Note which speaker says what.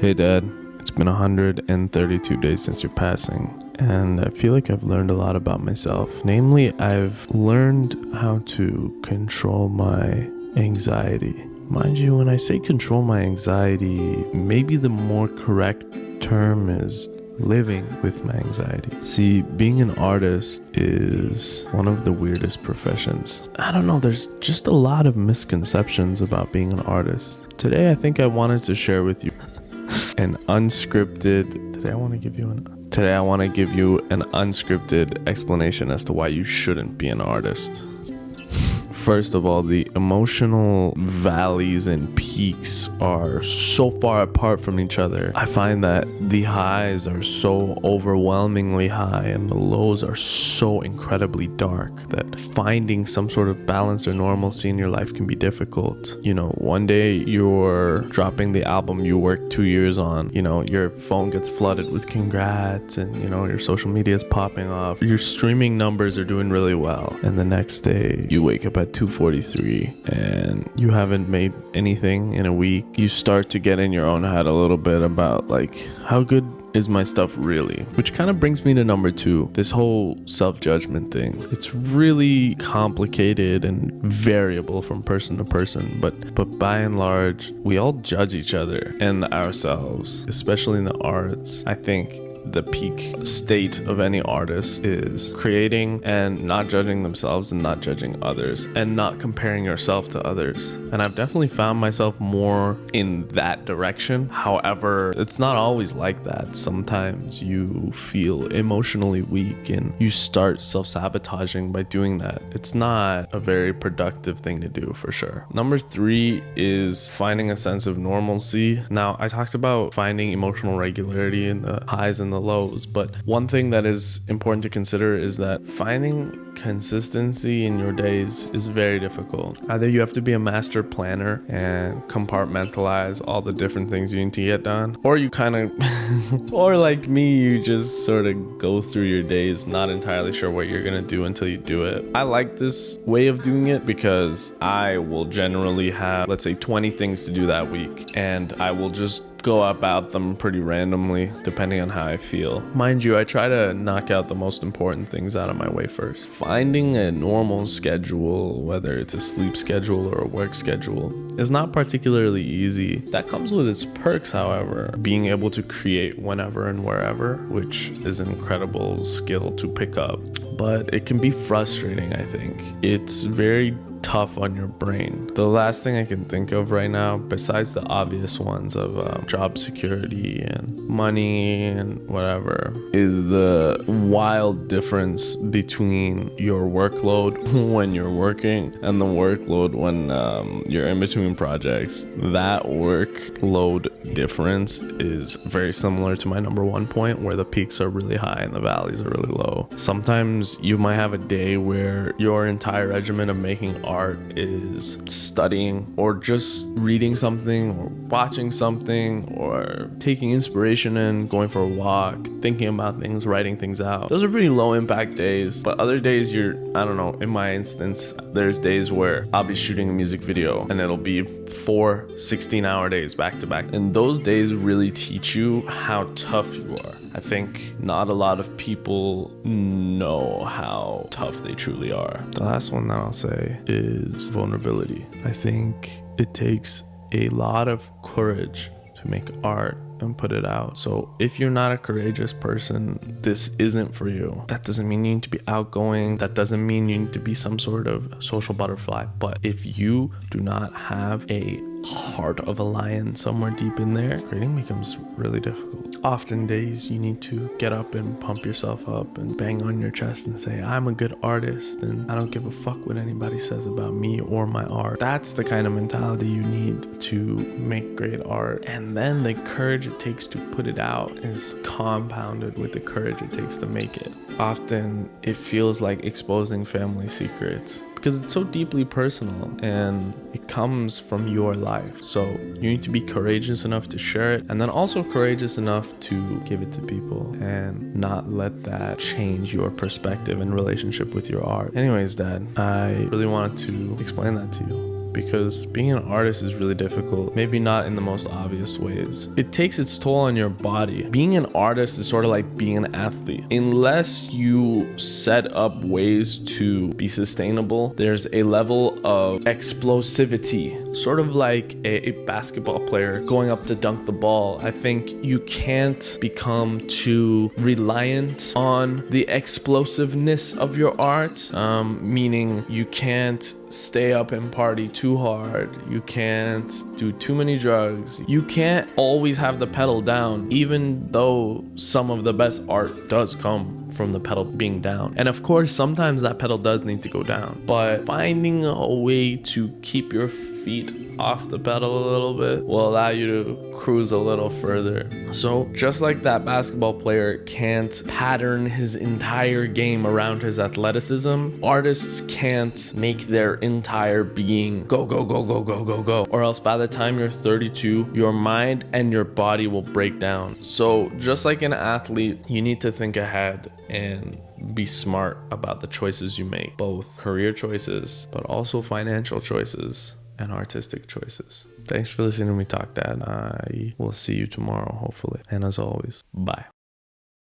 Speaker 1: Hey Dad, it's been 132 days since your passing, and I feel like I've learned a lot about myself. Namely, I've learned how to control my anxiety. Mind you, when I say control my anxiety, maybe the more correct term is living with my anxiety. See, being an artist is one of the weirdest professions. I don't know, there's just a lot of misconceptions about being an artist. Today, I think I wanted to share with you an unscripted... Today, I want to give you an unscripted explanation as to why you shouldn't be an artist. First of all, the emotional valleys and peaks are so far apart from each other. I find that the highs are so overwhelmingly high and the lows are so incredibly dark that finding some sort of balance or normalcy in your life can be difficult. You know, one day you're dropping the album you worked 2 years on. You know, your phone gets flooded with congrats and, you know, your social media is popping off. Your streaming numbers are doing really well. And the next day you wake up at 2:43 and you haven't made anything in a week. You start to get in your own head a little bit about like, how good is my stuff really? Which kind of brings me to number 2, this whole self-judgment thing. It's really complicated and variable from person to person, but by and large, we all judge each other and ourselves, especially in the arts. I think the peak state of any artist is creating and not judging themselves and not judging others and not comparing yourself to others. And I've definitely found myself more in that direction. However, it's not always like that. Sometimes you feel emotionally weak and you start self-sabotaging by doing that. It's not a very productive thing to do, for sure. Number 3 is finding a sense of normalcy. Now, I talked about finding emotional regularity in the highs and the lows, but one thing that is important to consider is that finding consistency in your days is very difficult. Either you have to be a master planner and compartmentalize all the different things you need to get done, or you kind of or like me, you just sort of go through your days not entirely sure what you're gonna do until you do it. I like this way of doing it because I will generally have, let's say, 20 things to do that week, and I will just go about them pretty randomly depending on how I feel. Mind you, I try to knock out the most important things out of my way first. Finding a normal schedule, whether it's a sleep schedule or a work schedule, is not particularly easy. That comes with its perks, however. Being able to create whenever and wherever, which is an incredible skill to pick up. But it can be frustrating, I think. It's very tough on your brain. The last thing I can think of right now, besides the obvious ones of job security and money and whatever, is the wild difference between your workload when you're working and the workload when you're in between projects. That workload difference is very similar to my number 1 point, where the peaks are really high and the valleys are really low. Sometimes you might have a day where your entire regimen of making art is studying or just reading something or watching something or taking inspiration in, going for a walk, thinking about things, writing things out. Those are pretty low impact days, but other days I don't know, in my instance, there's days where I'll be shooting a music video and it'll be 4 16-hour days back to back. And those days really teach you how tough you are. I think not a lot of people know how tough they truly are. The last one that I'll say is vulnerability. I think it takes a lot of courage to make art and put it out. So if you're not a courageous person, this isn't for you. That doesn't mean you need to be outgoing. That doesn't mean you need to be some sort of social butterfly. But if you do not have a heart of a lion somewhere deep in there, creating becomes really difficult. Often days you need to get up and pump yourself up and bang on your chest and say, I'm a good artist and I don't give a fuck what anybody says about me or my art. That's the kind of mentality you need to make great art. And then the courage it takes to put it out is compounded with the courage it takes to make it. Often it feels like exposing family secrets because it's so deeply personal and it comes from your life. So you need to be courageous enough to share it, and then also courageous enough to give it to people and not let that change your perspective and relationship with your art. Anyways, Dad, I really wanted to explain that to you. because being an artist is really difficult. Maybe not in the most obvious ways. It takes its toll on your body. Being an artist is sort of like being an athlete. Unless you set up ways to be sustainable, there's a level of explosivity, sort of like a basketball player going up to dunk the ball. I think you can't become too reliant on the explosiveness of your art, meaning you can't stay up and party too hard. You can't do too many drugs. You can't always have the pedal down, even though some of the best art does come from the pedal being down. And of course, sometimes that pedal does need to go down, but finding a way to keep your feet off the pedal a little bit will allow you to cruise a little further. So just like that basketball player can't pattern his entire game around his athleticism, artists can't make their entire being go, go, go, go, go, go, go, or else by the time you're 32, your mind and your body will break down. So just like an athlete, you need to think ahead and be smart about the choices you make, both career choices, but also financial choices and artistic choices. Thanks for listening to me talk, Dad. I will see you tomorrow, hopefully. And as always, bye.